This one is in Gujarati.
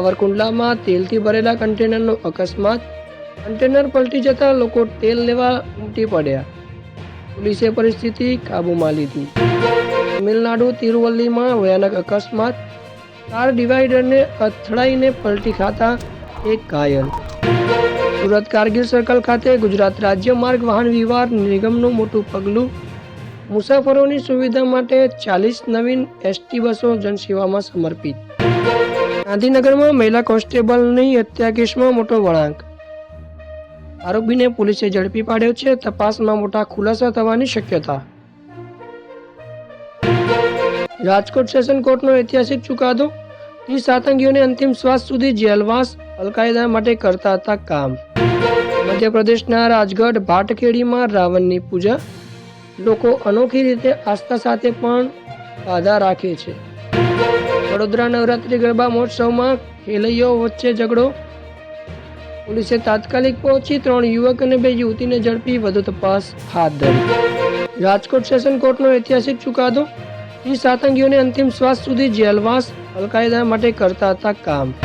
સાવરકુંડલામાં તેલથી ભરેલા કન્ટેનરનો અકસ્માત, કન્ટેનર પલટી જતા લોકો તેલ લેવા ઉમટી પડ્યા, પોલીસે પરિસ્થિતિ કાબૂમાં લીધી। તમિલનાડુ તિરુવલ્લીમાં ભયાનક અકસ્માત, કાર ડિવાઈડરને અથડાઈને પલટી ખાતા એક ઘાયલ। સુરત કારગિલ સર્કલ ખાતે ગુજરાત રાજ્ય માર્ગ વાહન વ્યવહાર નિગમનું મોટું પગલું, મુસાફરોની સુવિધા માટે 40 નવીન એસટી બસો જનસેવામાં સમર્પિત। ગાંધીનગરમાં મહિલા કોન્સ્ટેબલની હત્યા કેસમાં મોટો વળાંક, આરોપીને પોલીસે ઝડપી પાડ્યો છે, તપાસમાં મોટા ખુલાસા થવાની શક્યતા। રાજકોટ સેશન કોર્ટનો ઐતિહાસિક ચુકાદો, 30 આતંકીઓને અંતિમ શ્વાસ સુધી જેલવાસ, અલ-કાયદા માટે કરતા હતા કામ। મધ્યપ્રદેશના રાજગઢ ભાટખેડીમાં રાવણની પૂજા, લોકો અનોખી રીતે આસ્થા સાથે પણ બાધા રાખે છે। વડોદરા નવરાત્રી ગરબા મહોત્સવમાં ખેલૈયાઓ વચ્ચે ઝઘડો, પોલીસે તાત્કાલિક પહોંચી 3 યુવક અને 2 યુવતીને ઝડપી વધુ તપાસ હાથ ધરી। રાજકોટ સેશન કોર્ટનો ઐતિહાસિક ચુકાદો, 30 આતંકીઓને અંતિમ શ્વાસ સુધી જેલવાસ, અલ-કાયદા માટે કરતા હતા કામ।